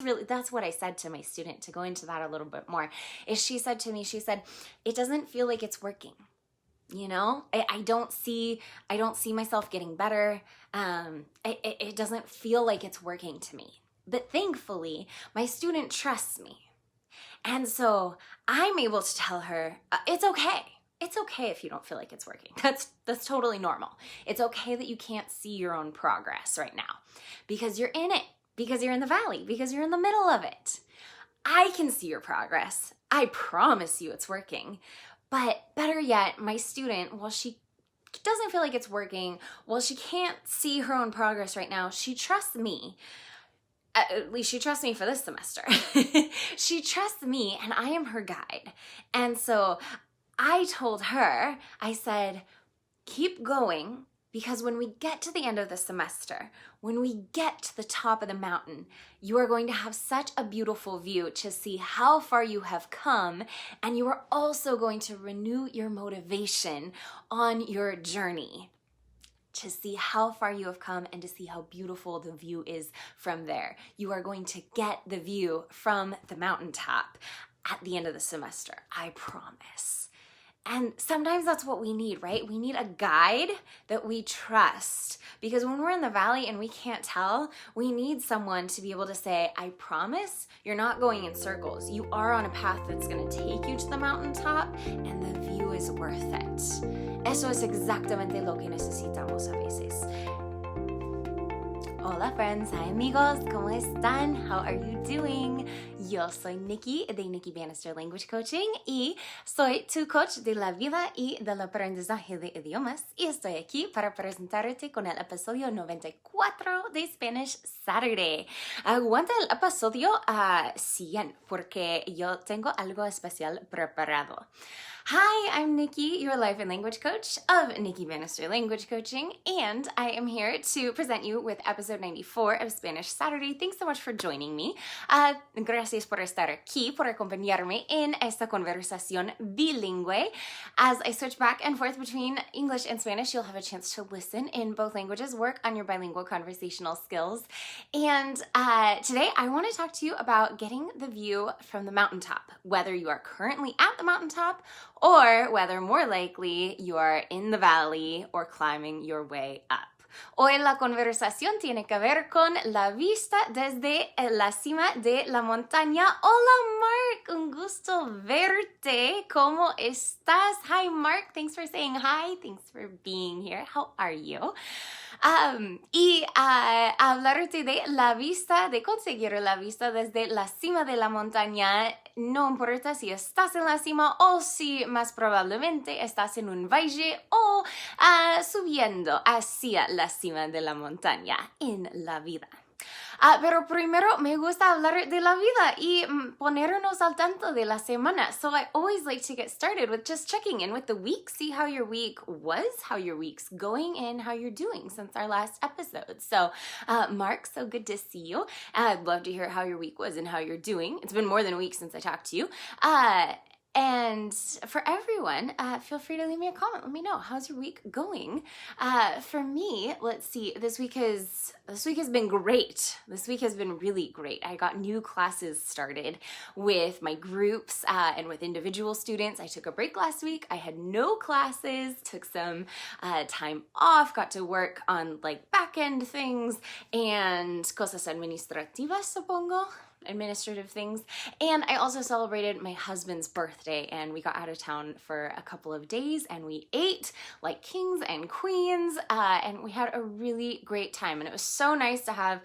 Really, that's what I said to my student, to go into that a little bit more, is she said to me, she said, it doesn't feel like it's working. You know, I don't see myself getting better. It doesn't feel like it's working to me. But thankfully, my student trusts me. And so I'm able to tell her, it's okay. It's okay if you don't feel like it's working. That's totally normal. It's okay that you can't see your own progress right now because you're in it, because you're in the valley, because you're in the middle of it. I can see your progress. I promise you it's working. But better yet, my student, while she doesn't feel like it's working, while she can't see her own progress right now, she trusts me. At least she trusts me for this semester. She trusts me and I am her guide. And so I told her, I said, keep going, because when we get to the end of the semester, when we get to the top of the mountain, you are going to have such a beautiful view to see how far you have come, and you are also going to renew your motivation on your journey to see how far you have come and to see how beautiful the view is from there. You are going to get the view from the mountaintop at the end of the semester, I promise. And sometimes that's what we need, right? We need a guide that we trust, because when we're in the valley and we can't tell, we need someone to be able to say, I promise you're not going in circles. You are on a path that's going to take you to the mountaintop, and the view is worth it. Eso es exactamente lo que necesitamos a veces. Hola friends, hi amigos, ¿cómo están? How are you doing? Yo soy Nikki de Nikki Bannister Language Coaching y soy tu coach de la vida y del aprendizaje de idiomas, y estoy aquí para presentarte con el episodio 94 de Spanish Saturday. Aguanta el episodio 100 porque yo tengo algo especial preparado. Hi, I'm Nikki, your life and language coach of Nikki Bannister Language Coaching, and I am here to present you with episode 94 of Spanish Saturday. Thanks so much for joining me. Gracias por estar aquí, por acompañarme en esta conversación bilingüe. As I switch back and forth between English and Spanish, you'll have a chance to listen in both languages, work on your bilingual conversational skills. And today I want to talk to you about getting the view from the mountaintop, whether you are currently at the mountaintop or whether more likely you are in the valley or climbing your way up. Hoy la conversación tiene que ver con la vista desde la cima de la montaña. Hola, Mark. Un gusto verte. ¿Cómo estás? Hi, Mark. Thanks for saying hi. Thanks for being here. How are you? Y hablarte de la vista, de conseguir la vista desde la cima de la montaña. No importa si estás en la cima o si más probablemente estás en un valle o subiendo hacia la cima de la montaña en la vida. Pero primero me gusta hablar de la vida y ponernos al tanto de la semana. So I always like to get started with just checking in with the week, see how your week was, how your week's going, and how you're doing since our last episode. So Mark, so good to see you. I'd love to hear how your week was and how you're doing. It's been more than a week since I talked to you. And for everyone, feel free to leave me a comment. Let me know, how's your week going? For me, let's see, this week has been great. This week has been really great. I got new classes started with my groups and with individual students. I took a break last week. I had no classes, took some time off, got to work on like back-end things and cosas administrativas, supongo. Administrative things. And I also celebrated my husband's birthday, and we got out of town for a couple of days and we ate like kings and queens, and we had a really great time. And it was so nice to have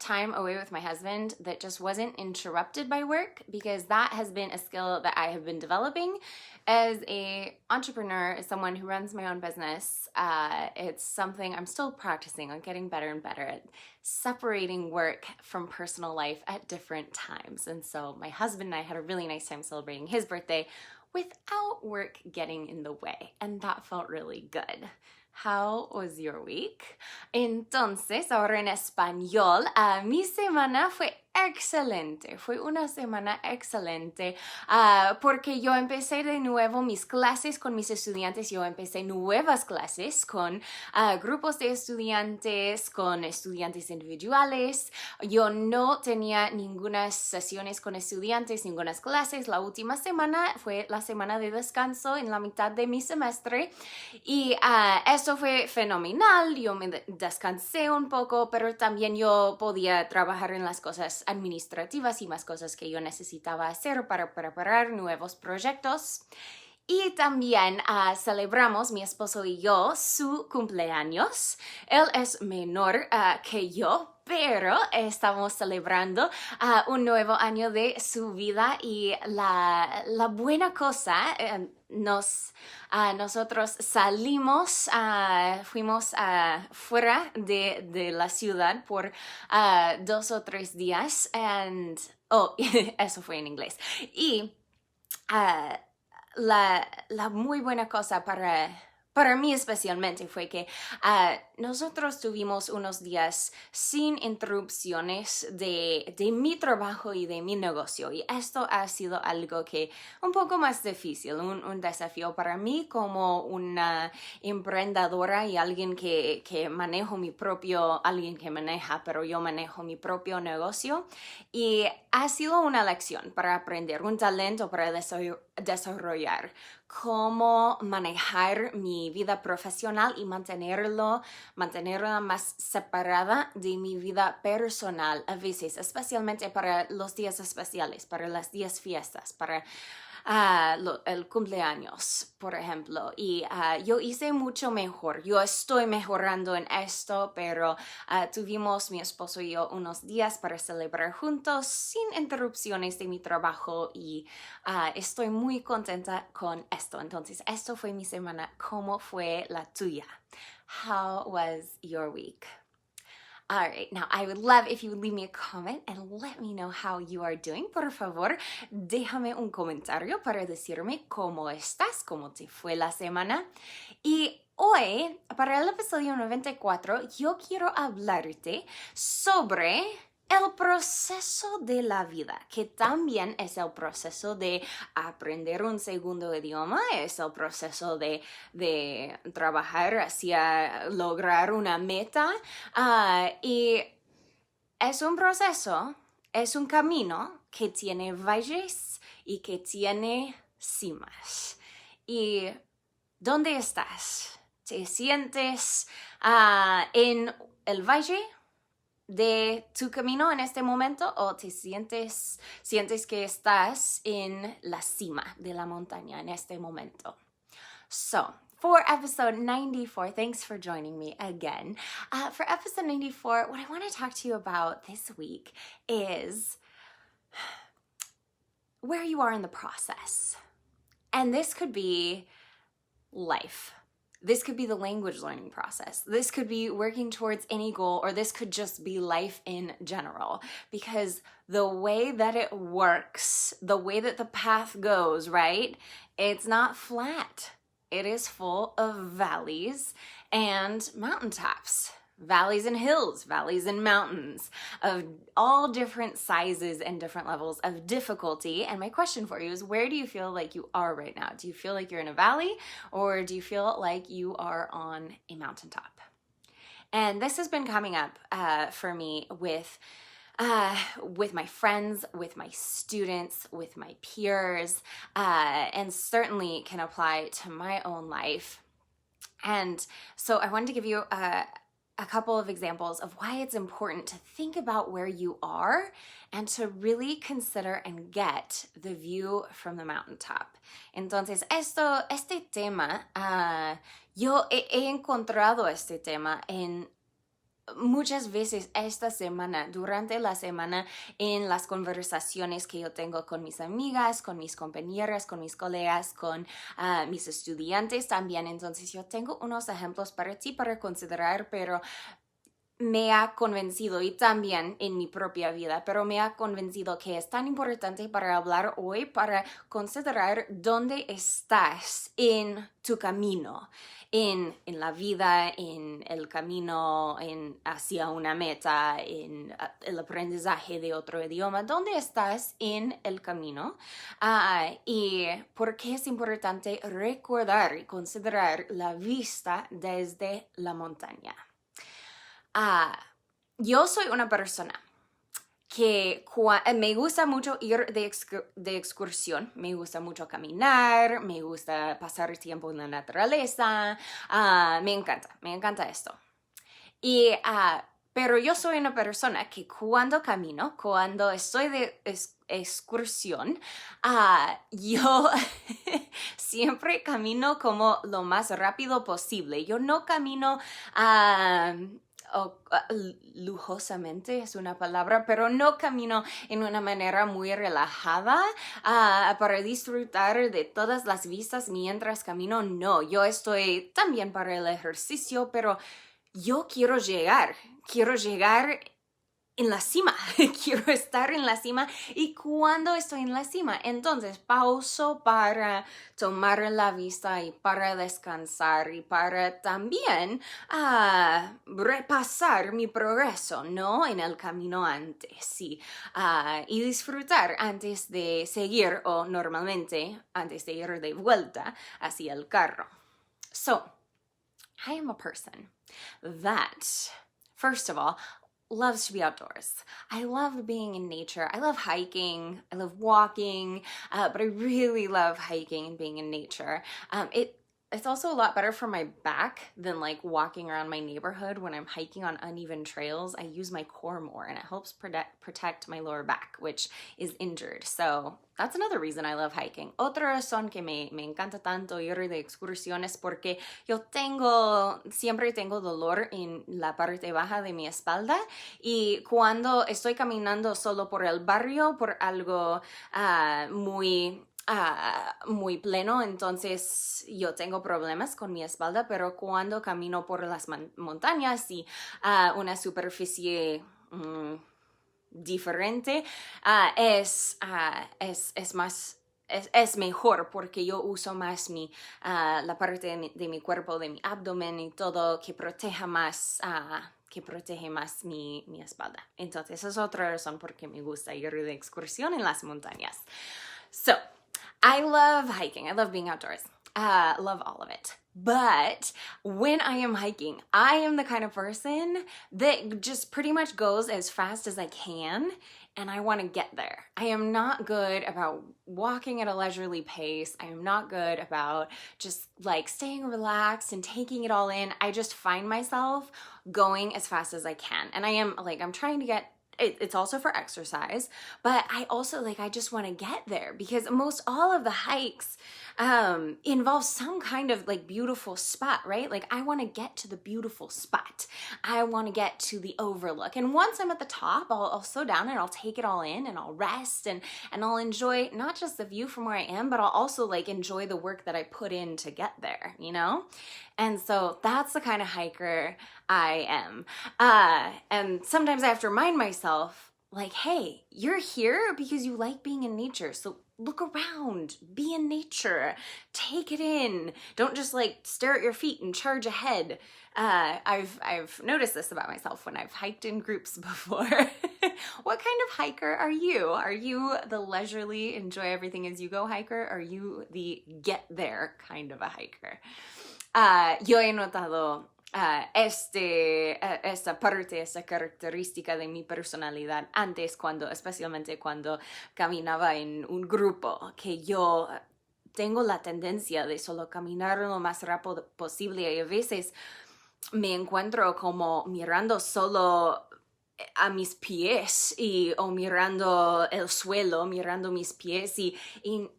time away with my husband that just wasn't interrupted by work, because that has been a skill that I have been developing as an entrepreneur, as someone who runs my own business. It's something I'm still practicing on, getting better and better at separating work from personal life at different times. And so my husband and I had a really nice time celebrating his birthday without work getting in the way, and that felt really good. How was your week? Entonces, ahora en español, mi semana fue excelente, fue una semana excelente porque yo empecé de nuevo mis clases con mis estudiantes, yo empecé nuevas clases con grupos de estudiantes, con estudiantes individuales. Yo no tenía ninguna sesiones con estudiantes, ninguna clases. La última semana fue la semana de descanso en la mitad de mi semestre y esto fue fenomenal. Yo me descansé un poco, pero también yo podía trabajar en las cosas administrativas y más cosas que yo necesitaba hacer para preparar nuevos proyectos. Y también celebramos, mi esposo y yo, su cumpleaños. Él es menor que yo, pero estamos celebrando un nuevo año de su vida y la buena cosa, nosotros salimos, fuimos fuera de la ciudad por 2 o 3 días. Eso fue en inglés. Y la muy buena cosa para mí especialmente fue que nosotros tuvimos unos días sin interrupciones de mi trabajo y de mi negocio. Y esto ha sido algo que un poco más difícil, un desafío para mí como una emprendedora y alguien que manejo alguien que maneja, pero yo manejo mi propio negocio. Y ha sido una lección para aprender, un talento para desarrollar cómo manejar mi vida profesional y mantenerla más separada de mi vida personal a veces, especialmente para los días especiales, para las 10 fiestas, para el cumpleaños, por ejemplo. Y yo hice mucho mejor. Yo estoy mejorando en esto, pero tuvimos mi esposo y yo unos días para celebrar juntos sin interrupciones de mi trabajo y estoy muy contenta con esto. Entonces, esto fue mi semana. ¿Cómo fue la tuya? How was your week? All right, now I would love if you would leave me a comment and let me know how you are doing. Por favor, déjame un comentario para decirme cómo estás, cómo te fue la semana. Y hoy, para el episodio 94, yo quiero hablarte sobre el proceso de la vida, que también es el proceso de aprender un segundo idioma, es el proceso de trabajar hacia lograr una meta. Y es un proceso, es un camino que tiene valles y que tiene cimas. ¿Y dónde estás? ¿Te sientes en el valle de tu camino en este momento o te sientes que estás en la cima de la montaña en este momento? So, for episode 94, thanks for joining me again. For episode 94, what I want to talk to you about this week is where you are in the process. And this could be life. This could be the language learning process. This could be working towards any goal, or this could just be life in general. Because the way that it works, the way that the path goes, right? It's not flat. It is full of valleys and mountaintops. Valleys and hills, valleys and mountains of all different sizes and different levels of difficulty. And my question for you is, where do you feel like you are right now? Do you feel like you're in a valley, or do you feel like you are on a mountaintop? And this has been coming up for me with my friends, with my students, with my peers, and certainly can apply to my own life. And so I wanted to give you a couple of examples of why it's important to think about where you are and to really consider and get the view from the mountaintop. Entonces, este tema, yo he encontrado este tema en muchas veces esta semana, durante la semana, en las conversaciones que yo tengo con mis amigas, con mis compañeras, con mis colegas, con mis estudiantes también. Entonces yo tengo unos ejemplos para ti para considerar, pero me ha convencido, y también en mi propia vida, pero me ha convencido que es tan importante para hablar hoy, para considerar dónde estás en tu camino, en la vida, en el camino hacia una meta, en el aprendizaje de otro idioma, dónde estás en el camino. Y por qué es importante recordar y considerar la vista desde la montaña. Yo soy una persona que me gusta mucho ir de excursión, me gusta mucho caminar, me gusta pasar tiempo en la naturaleza, me encanta esto. Pero yo soy una persona que cuando camino, cuando estoy de excursión, yo siempre camino como lo más rápido posible. Yo no camino lujosamente, es una palabra, pero no camino en una manera muy relajada para disfrutar de todas las vistas mientras camino. No, yo estoy también para el ejercicio, pero yo quiero llegar en la cima, quiero estar en la cima, y cuando estoy en la cima, entonces pauso para tomar la vista y para descansar y para también repasar mi progreso, ¿no? En el camino antes, sí, y disfrutar antes de seguir o normalmente antes de ir de vuelta hacia el carro. So, I am a person that, first of all, loves to be outdoors. I love being in nature. I love hiking. I love walking, but I really love hiking and being in nature. It's also a lot better for my back than like walking around my neighborhood. When I'm hiking on uneven trails, I use my core more, and it helps protect my lower back, which is injured. So that's another reason I love hiking. Otra razón que me encanta tanto ir de excursiones porque yo siempre tengo dolor en la parte baja de mi espalda, y cuando estoy caminando solo por el barrio, por algo muy pleno, entonces yo tengo problemas con mi espalda, pero cuando camino por las montañas y una superficie diferente, es más... Es mejor porque yo uso más la parte de mi cuerpo, de mi abdomen y todo, que protege más mi espalda. Entonces, esa es otra razón por qué me gusta ir de excursión en las montañas. So, I love hiking. I love being outdoors. Love all of it. But when I am hiking, I am the kind of person that just pretty much goes as fast as I can, and I want to get there. I am not good about walking at a leisurely pace. I am not good about just like staying relaxed and taking it all in. I just find myself going as fast as I can. And I'm trying to get it's also for exercise, but I just want to get there, because most all of the hikes involve some kind of like beautiful spot, right? Like I want to get to the beautiful spot. I want to get to the overlook. And once I'm at the top, I'll slow down and I'll take it all in, and I'll rest, and I'll enjoy not just the view from where I am, but I'll also like enjoy the work that I put in to get there, you know? And so that's the kind of hiker I am. And sometimes I have to remind myself, like, hey, you're here because you like being in nature. So look around, be in nature, take it in. Don't just like stare at your feet and charge ahead. I've noticed this about myself when I've hiked in groups before. What kind of hiker are you? Are you the leisurely, enjoy everything as you go hiker? Or are you the get there kind of a hiker? Yo he notado esta parte, esta característica de mi personalidad antes, especialmente cuando caminaba en un grupo, que yo tengo la tendencia de solo caminar lo más rápido posible, y a veces me encuentro como mirando solo a mis pies o mirando el suelo, mirando mis pies y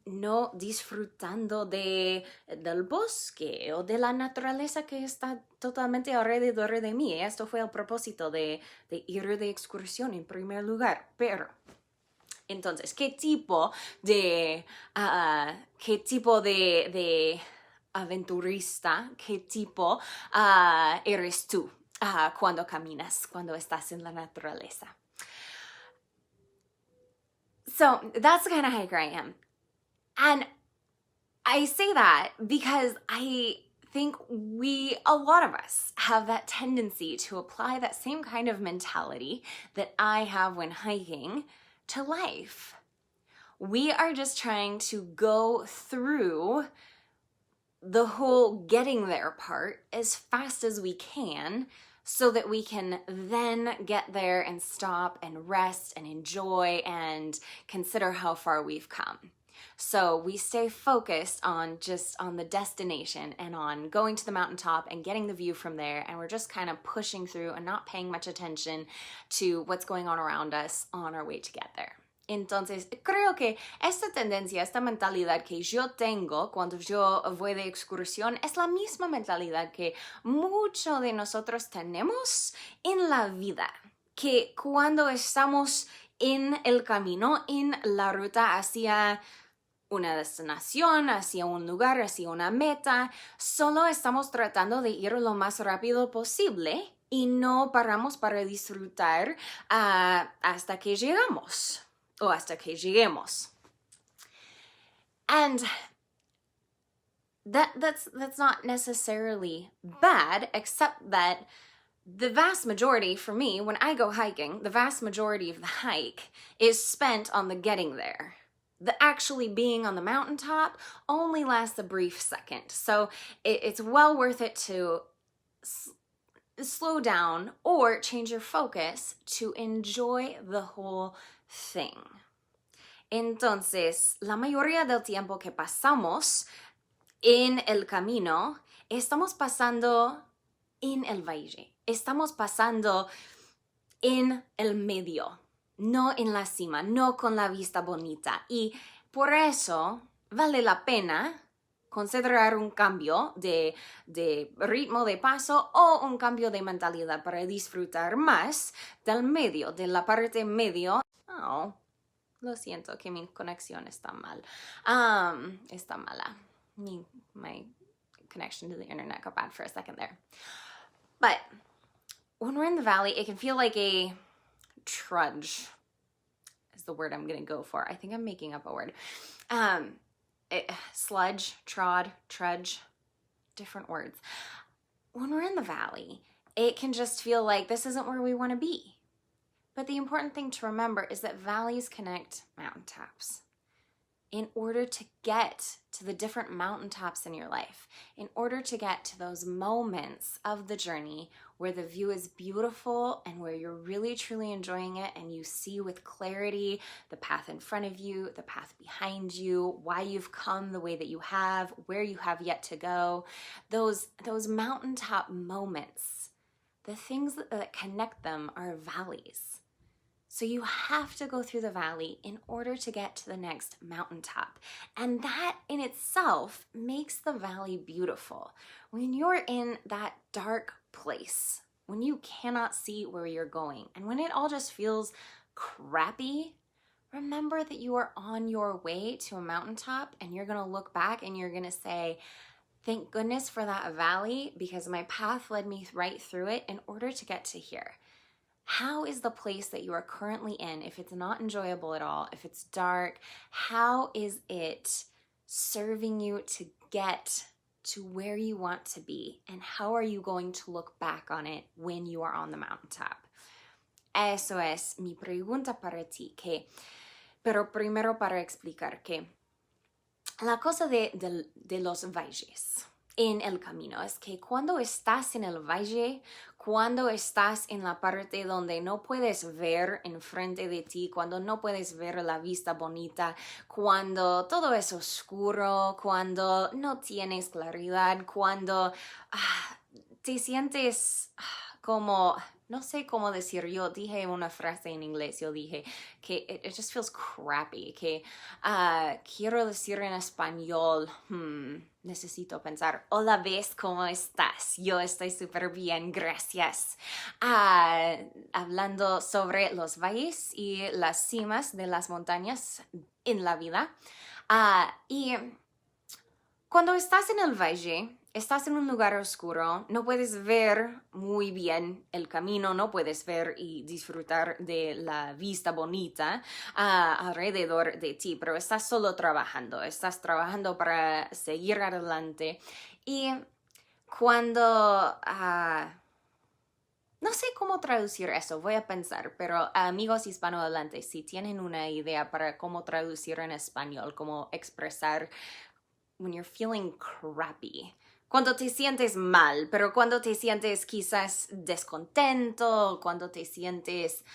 no disfrutando del bosque o de la naturaleza que está totalmente alrededor de mí. Esto fue el propósito de ir de excursión en primer lugar. Pero entonces, ¿qué tipo de aventurista, qué tipo eres tú? cuando caminas, cuando estás en la naturaleza. So that's the kind of hiker I am. And I say that because I think a lot of us have that tendency to apply that same kind of mentality that I have when hiking to life. We are just trying to go through the whole getting there part as fast as we can so that we can then get there and stop and rest and enjoy and consider how far we've come. So we stay focused on the destination and on going to the mountaintop and getting the view from there, and we're just kind of pushing through and not paying much attention to what's going on around us on our way to get there. Entonces, creo que esta tendencia, esta mentalidad que yo tengo cuando yo voy de excursión es la misma mentalidad que muchos de nosotros tenemos en la vida. Que cuando estamos en el camino, en la ruta hacia una destinación, hacia un lugar, hacia una meta, solo estamos tratando de ir lo más rápido posible y no paramos para disfrutar hasta que llegamos. O hasta que lleguemos. And that's not necessarily bad, except that the vast majority, for me, when I go hiking, the vast majority of the hike is spent on the getting there. The actually being on the mountaintop only lasts a brief second. So it's well worth it to slow down or change your focus to enjoy the whole thing. Entonces, la mayoría del tiempo que pasamos en el camino, estamos pasando en el valle. Estamos pasando en el medio, no en la cima, no con la vista bonita. Y por eso vale la pena considerar un cambio de ritmo de paso o un cambio de mentalidad para disfrutar más del medio, de la parte medio. Oh, lo siento que mi conexión está mal. Está mala. My connection to the internet got bad for a second there. But when we're in the valley, it can feel like a trudge is the word I'm going to go for. I think I'm making up a word. Sludge, trod, trudge, different words. When we're in the valley, it can just feel like this isn't where we want to be. But the important thing to remember is that valleys connect mountaintops. In order to get to the different mountaintops in your life, in order to get to those moments of the journey where the view is beautiful and where you're really truly enjoying it and you see with clarity the path in front of you, the path behind you, why you've come the way that you have, where you have yet to go, those mountaintop moments, the things that connect them are valleys. So you have to go through the valley in order to get to the next mountaintop. And that in itself makes the valley beautiful. When you're in that dark place, when you cannot see where you're going, and when it all just feels crappy, remember that you are on your way to a mountaintop, and you're gonna look back and you're gonna say, thank goodness for that valley, because my path led me right through it in order to get to here. How is the place that you are currently in, if it's not enjoyable at all, if it's dark, how is it serving you to get to where you want to be? And how are you going to look back on it when you are on the mountaintop? Eso es mi pregunta para ti. Pero primero para explicar que la cosa de los valles en el camino es que cuando estás en el valle, cuando estás en la parte donde no puedes ver enfrente de ti, cuando no puedes ver la vista bonita, cuando todo es oscuro, cuando no tienes claridad, cuando te sientes como, no sé cómo decir, yo dije una frase en inglés, yo dije que it just feels crappy, que quiero decir en español, necesito pensar, hola, ¿ves cómo estás? Yo estoy súper bien, gracias. Hablando sobre los valles y las cimas de las montañas en la vida. Y cuando estás en el valle, estás en un lugar oscuro, no puedes ver muy bien el camino, no puedes ver y disfrutar de la vista bonita alrededor de ti, pero estás solo trabajando, estás trabajando para seguir adelante. Y cuando... no sé cómo traducir eso, voy a pensar, pero amigos hispanohablantes, si tienen una idea para cómo traducir en español, cómo expresar when you're feeling crappy, cuando te sientes mal, pero cuando te sientes quizás descontento, cuando te sientes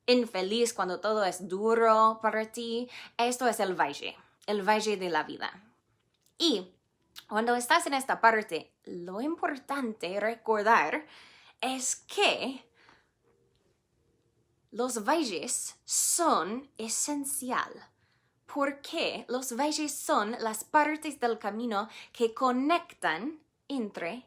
infeliz, cuando todo es duro para ti, esto es el valle de la vida. Y cuando estás en esta parte, lo importante recordar es que los valles son esencial. Porque los valles son las partes del camino que conectan entre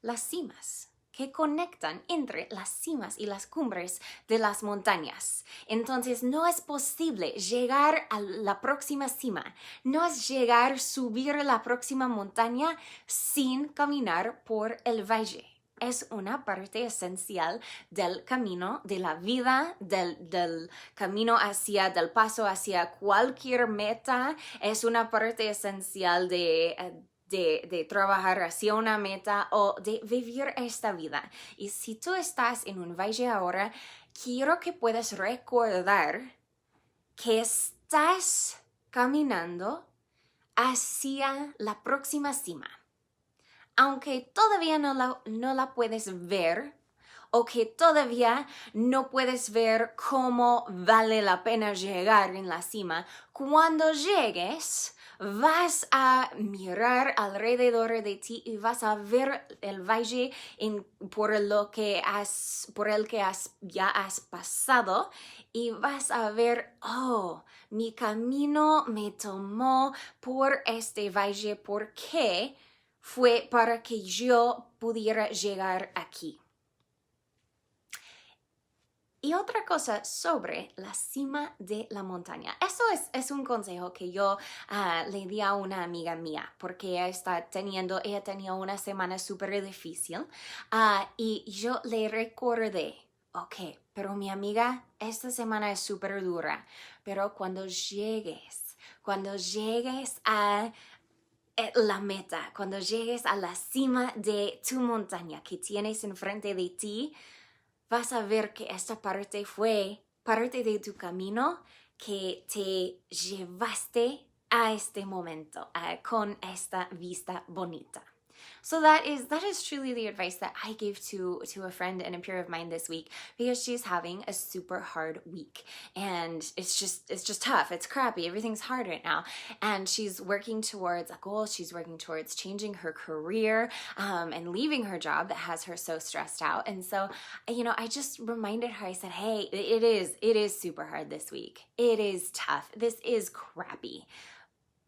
las cimas, que conectan entre las cimas y las cumbres de las montañas. Entonces no es posible llegar a la próxima cima, no es llegar, subir la próxima montaña sin caminar por el valle. Es una parte esencial del camino, de la vida, del camino del paso hacia cualquier meta. Es una parte esencial de trabajar hacia una meta o de vivir esta vida. Y si tú estás en un valle ahora, quiero que puedas recordar que estás caminando hacia la próxima cima. Aunque todavía no la puedes ver o que todavía no puedes ver cómo vale la pena llegar en la cima, cuando llegues vas a mirar alrededor de ti y vas a ver el valle por el que ya has pasado y vas a ver, oh, mi camino me tomó por este valle porque fue para que yo pudiera llegar aquí. Y otra cosa sobre la cima de la montaña. Eso es un consejo que yo le di a una amiga mía porque ella tenía una semana súper difícil y yo le recordé, ok, pero mi amiga, esta semana es súper dura, pero cuando llegues a la meta, cuando llegues a la cima de tu montaña que tienes enfrente de ti, vas a ver que esta parte fue parte de tu camino que te llevaste a este momento con esta vista bonita. So that is truly the advice that I gave to a friend and a peer of mine this week because she's having a super hard week and it's just tough. It's crappy. Everything's hard right now. And she's working towards a goal. She's working towards changing her career and leaving her job that has her so stressed out. And so, I just reminded her, I said, hey, it is super hard this week. It is tough. This is crappy.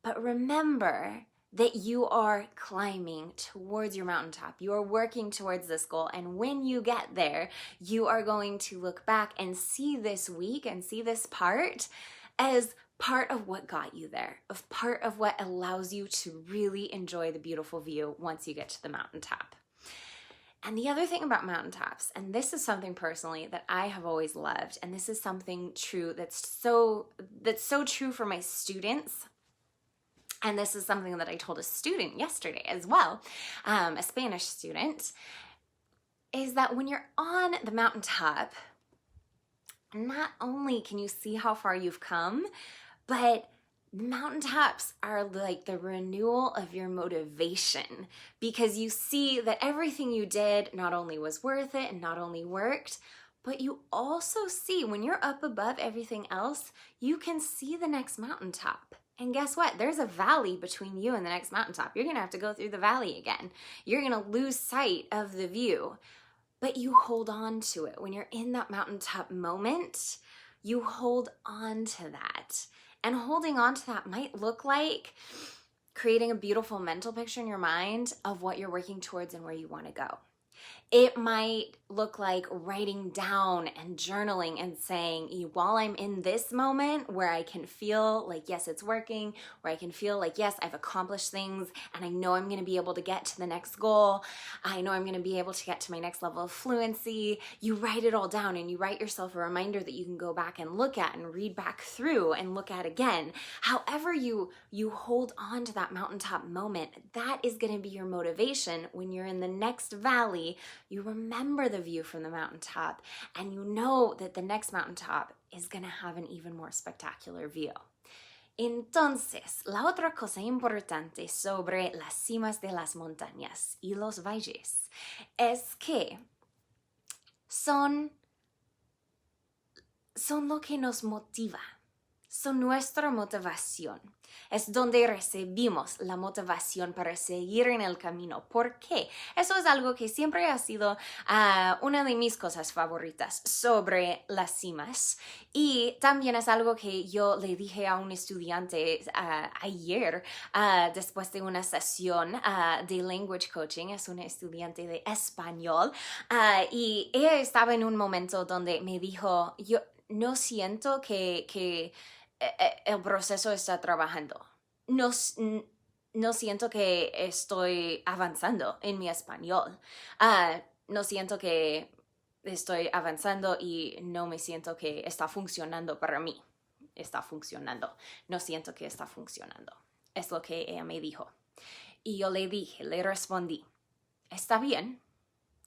But remember that you are climbing towards your mountaintop. You are working towards this goal. And when you get there, you are going to look back and see this week and see this part as part of what got you there, of part of what allows you to really enjoy the beautiful view once you get to the mountaintop. And the other thing about mountaintops, and this is something personally that I have always loved, and this is something true that's so true for my students. And this is something that I told a student yesterday as well, a Spanish student, is that when you're on the mountaintop, not only can you see how far you've come, but mountaintops are like the renewal of your motivation because you see that everything you did not only was worth it and not only worked, but you also see when you're up above everything else, you can see the next mountaintop. And guess what? There's a valley between you and the next mountaintop. You're going to have to go through the valley again. You're going to lose sight of the view, but you hold on to it. When you're in that mountaintop moment, you hold on to that. And holding on to that might look like creating a beautiful mental picture in your mind of what you're working towards and where you want to go. It might look like writing down and journaling and saying, while I'm in this moment where I can feel like, yes, it's working, where I can feel like, yes, I've accomplished things and I know I'm going to be able to get to the next goal. I know I'm going to be able to get to my next level of fluency. You write it all down and you write yourself a reminder that you can go back and look at and read back through and look at again. However you hold on to that mountaintop moment, that is going to be your motivation when you're in the next valley. You remember the view from the mountaintop and you know that the next mountaintop is going to have an even more spectacular view. Entonces, la otra cosa importante sobre las cimas de las montañas y los valles es que son lo que nos motiva, son nuestra motivación. Es donde recibimos la motivación para seguir en el camino. ¿Por qué? Eso es algo que siempre ha sido una de mis cosas favoritas sobre las cimas. Y también es algo que yo le dije a un estudiante ayer después de una sesión de language coaching. Es una estudiante de español. Y ella estaba en un momento donde me dijo, yo no siento que el proceso está trabajando. No siento que estoy avanzando en mi español. No siento que estoy avanzando y no me siento que está funcionando para mí. Está funcionando. No siento que está funcionando. Es lo que ella me dijo. Y yo le respondí, está bien.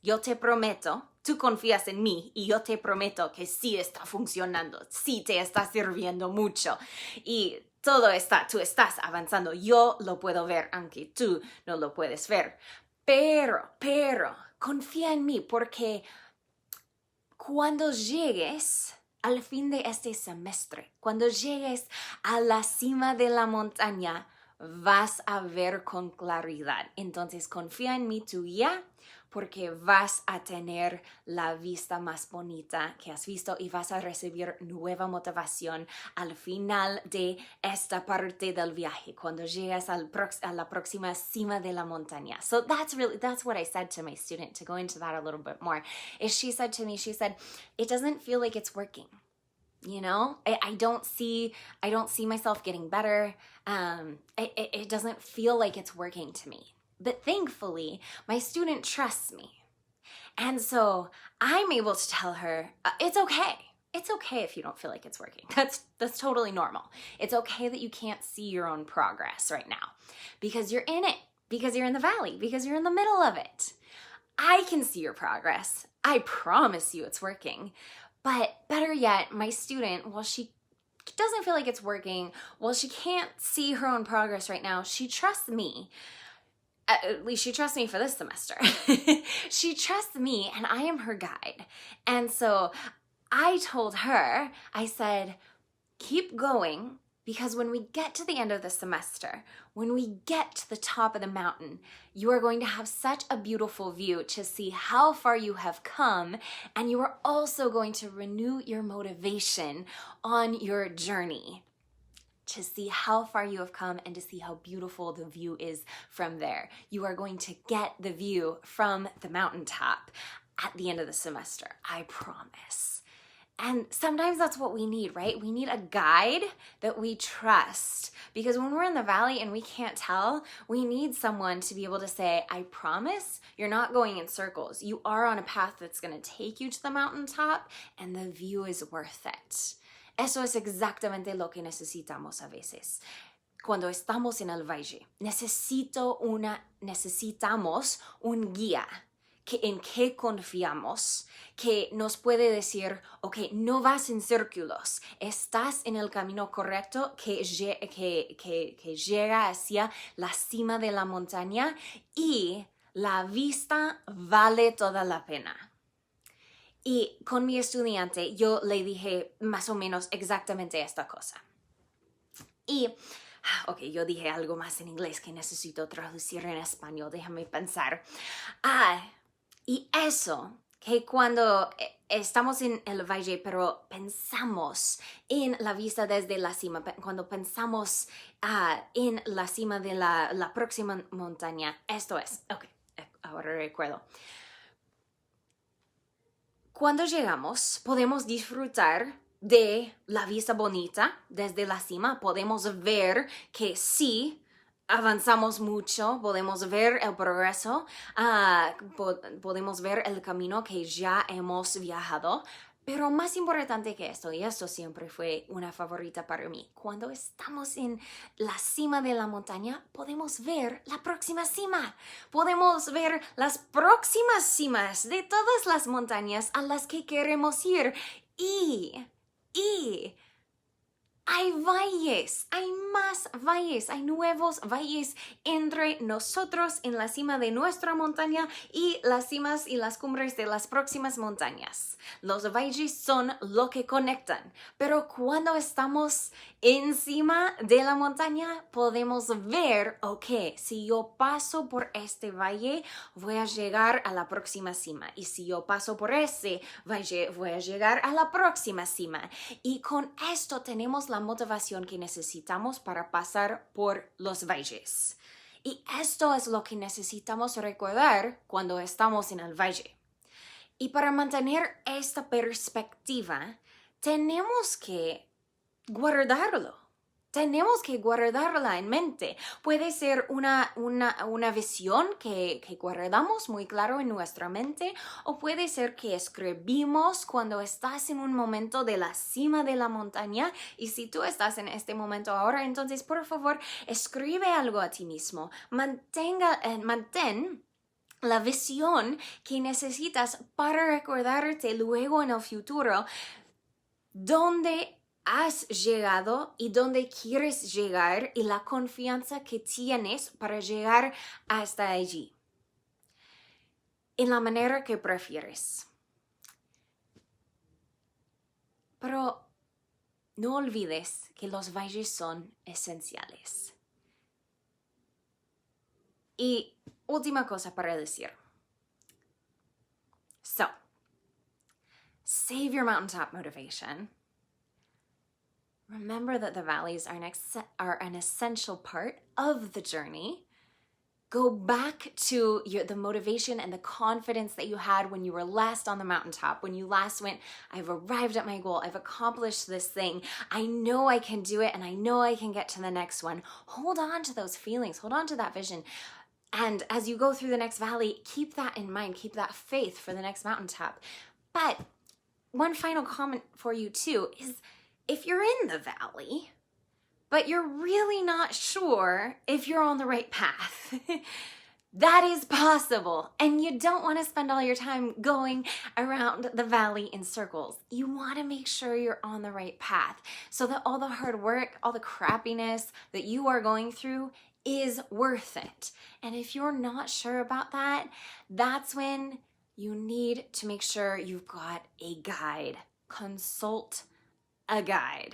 Yo te prometo, tú confías en mí y yo te prometo que sí está funcionando, sí te está sirviendo mucho y tú estás avanzando. Yo lo puedo ver aunque tú no lo puedes ver. Pero, confía en mí porque cuando llegues al fin de este semestre, cuando llegues a la cima de la montaña, vas a ver con claridad. Entonces confía en mí tú ya, porque vas a tener la vista más bonita que has visto y vas a recibir nueva motivación al final de esta parte del viaje, cuando llegas a la próxima cima de la montaña. So that's what I said to my student, to go into that a little bit more, is she said, it doesn't feel like it's working. You know, I don't see myself getting better. It doesn't feel like it's working to me. But thankfully, my student trusts me. And so I'm able to tell her, it's okay. It's okay if you don't feel like it's working. That's totally normal. It's okay that you can't see your own progress right now because you're in it, because you're in the valley, because you're in the middle of it. I can see your progress. I promise you it's working. But better yet, my student, while she doesn't feel like it's working, while she can't see her own progress right now, she trusts me. At least she trusts me for this semester. She trusts me and I am her guide. And so I told her, I said, keep going, because when we get to the end of the semester, when we get to the top of the mountain, you are going to have such a beautiful view to see how far you have come, and you are also going to renew your motivation on your journey to see how far you have come and to see how beautiful the view is from there. You are going to get the view from the mountaintop at the end of the semester, I promise. And sometimes that's what we need, right? We need a guide that we trust. Because when we're in the valley and we can't tell, we need someone to be able to say, I promise you're not going in circles. You are on a path that's going to take you to the mountaintop and the view is worth it. Eso es exactamente lo que necesitamos a veces. Cuando estamos en el valle, necesitamos un guía en que confiamos, que nos puede decir, ok, no vas en círculos, estás en el camino correcto que llega hacia la cima de la montaña y la vista vale toda la pena. Y con mi estudiante yo le dije más o menos exactamente esta cosa. Y, ok, yo dije algo más en inglés que necesito traducir en español, déjame pensar. Y eso, que cuando estamos en el valle, pero pensamos en la vista desde la cima, cuando pensamos en la cima de la próxima montaña, esto es, ok, ahora recuerdo. Cuando llegamos, podemos disfrutar de la vista bonita desde la cima. Podemos ver que sí, avanzamos mucho, podemos ver el progreso, podemos ver el camino que ya hemos viajado. Pero más importante que esto, y esto siempre fue una favorita para mí, cuando estamos en la cima de la montaña, podemos ver la próxima cima. Podemos ver las próximas cimas de todas las montañas a las que queremos ir. Y hay valles, hay más valles, hay nuevos valles entre nosotros en la cima de nuestra montaña y las cimas y las cumbres de las próximas montañas. Los valles son lo que conectan, pero cuando estamos encima de la montaña podemos ver, ok, si yo paso por este valle voy a llegar a la próxima cima, y si yo paso por ese valle voy a llegar a la próxima cima. Y con esto tenemos la motivación que necesitamos para pasar por los valles. Y esto es lo que necesitamos recordar cuando estamos en el valle. Y para mantener esta perspectiva, tenemos que guardarlo. Tenemos que guardarla en mente. Puede ser una visión que guardamos muy claro en nuestra mente, o puede ser que escribimos cuando estás en un momento de la cima de la montaña. Y si tú estás en este momento ahora, entonces por favor escribe algo a ti mismo. Mantén la visión que necesitas para recordarte luego en el futuro dónde has llegado y dónde quieres llegar, y la confianza que tienes para llegar hasta allí en la manera que prefieres. Pero no olvides que los valles son esenciales. Y última cosa para decir. So, save your mountaintop motivation. Remember that the valleys are an essential part of the journey. Go back to the motivation and the confidence that you had when you were last on the mountaintop, when you last went, I've arrived at my goal, I've accomplished this thing, I know I can do it, and I know I can get to the next one. Hold on to those feelings, hold on to that vision. And as you go through the next valley, keep that in mind, keep that faith for the next mountaintop. But one final comment for you too is, if you're in the valley, but you're really not sure if you're on the right path, that is possible. And you don't want to spend all your time going around the valley in circles. You want to make sure you're on the right path so that all the hard work, all the crappiness that you are going through is worth it. And if you're not sure about that, that's when you need to make sure you've got a guide. Consult a guide.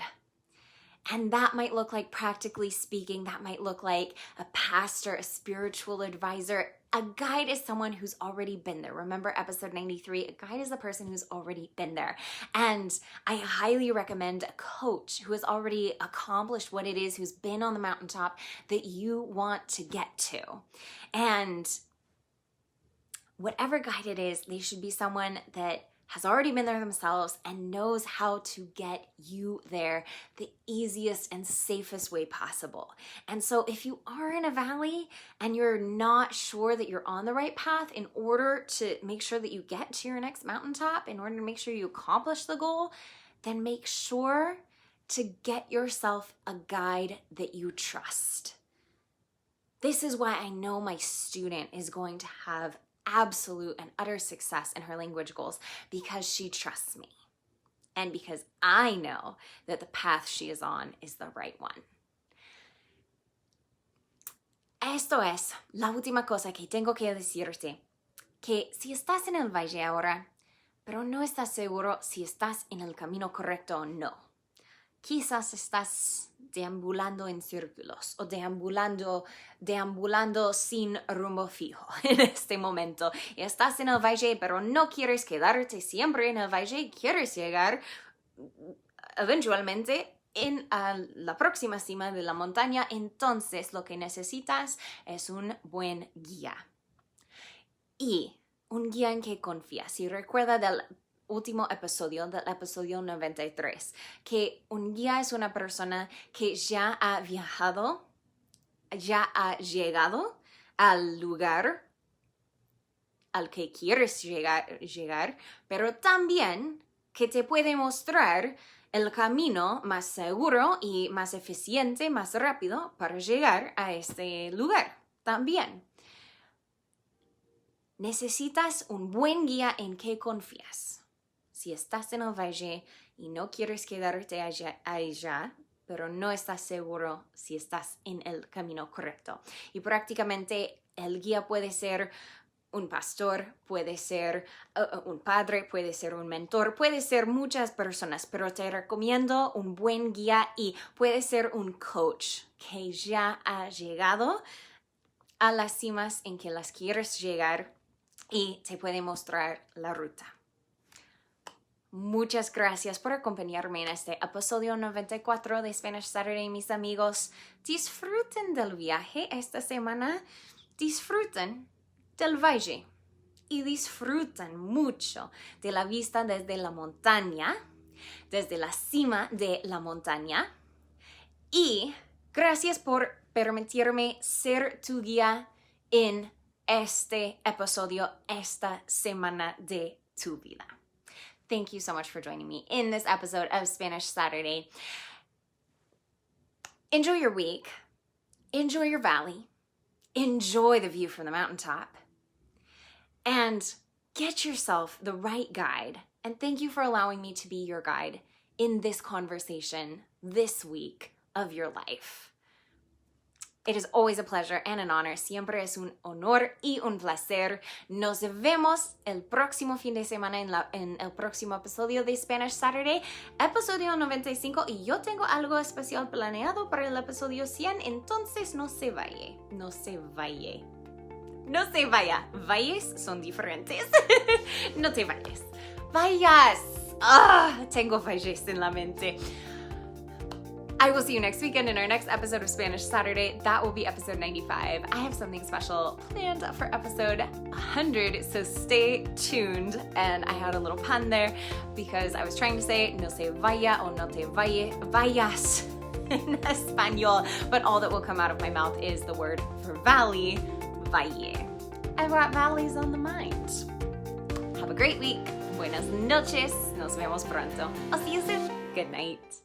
And that might look like, practically speaking, that might look like a pastor, a spiritual advisor. A guide is someone who's already been there. Remember episode 93? A guide is a person who's already been there. And I highly recommend a coach who has already accomplished what it is, who's been on the mountaintop that you want to get to. And whatever guide it is, they should be someone that has already been there themselves and knows how to get you there the easiest and safest way possible. And so if you are in a valley and you're not sure that you're on the right path, in order to make sure that you get to your next mountaintop, in order to make sure you accomplish the goal, then make sure to get yourself a guide that you trust. This is why I know my student is going to have absolute and utter success in her language goals, because she trusts me and because I know that the path she is on is the right one. Esto es la última cosa que tengo que decirte, que si estás en el valle ahora, pero no estás seguro si estás en el camino correcto o no. Quizás estás deambulando en círculos o deambulando sin rumbo fijo en este momento. Y estás en el valle, pero no quieres quedarte siempre en el valle. Quieres llegar eventualmente en la próxima cima de la montaña. Entonces lo que necesitas es un buen guía. Y un guía en que confías. Y recuerda del último episodio, del episodio 93, que un guía es una persona que ya ha viajado, ya ha llegado al lugar al que quieres llegar, pero también que te puede mostrar el camino más seguro y más eficiente, más rápido para llegar a este lugar también. Necesitas un buen guía en que confías. Si estás en el valle y no quieres quedarte allá, pero no estás seguro si estás en el camino correcto. Y prácticamente el guía puede ser un pastor, puede ser un padre, puede ser un mentor, puede ser muchas personas, pero te recomiendo un buen guía y puede ser un coach que ya ha llegado a las cimas en que las quieres llegar y te puede mostrar la ruta. Muchas gracias por acompañarme en este episodio 94 de Spanish Saturday, mis amigos. Disfruten del viaje esta semana, disfruten del valle y disfruten mucho de la vista desde la montaña, desde la cima de la montaña. Y gracias por permitirme ser tu guía en este episodio, esta semana de tu vida. Thank you so much for joining me in this episode of Spanish Saturday. Enjoy your week. Enjoy your valley. Enjoy the view from the mountaintop. And get yourself the right guide. And thank you for allowing me to be your guide in this conversation this week of your life. It is always a pleasure and an honor. Siempre es un honor y un placer. Nos vemos el próximo fin de semana en el próximo episodio de Spanish Saturday, episodio 95. Y yo tengo algo especial planeado para el episodio 100, entonces no se vaya. No se vaya. No se vaya. Valles son diferentes. No te vayas. Vayas. Tengo valles en la mente. I will see you next weekend in our next episode of Spanish Saturday. That will be episode 95. I have something special planned for episode 100, so stay tuned. And I had a little pun there because I was trying to say no se vaya o no te vayas in Espanol, but all that will come out of my mouth is the word for valley, valle. I've got valleys on the mind. Have a great week. Buenas noches. Nos vemos pronto. I'll see you soon. Good night.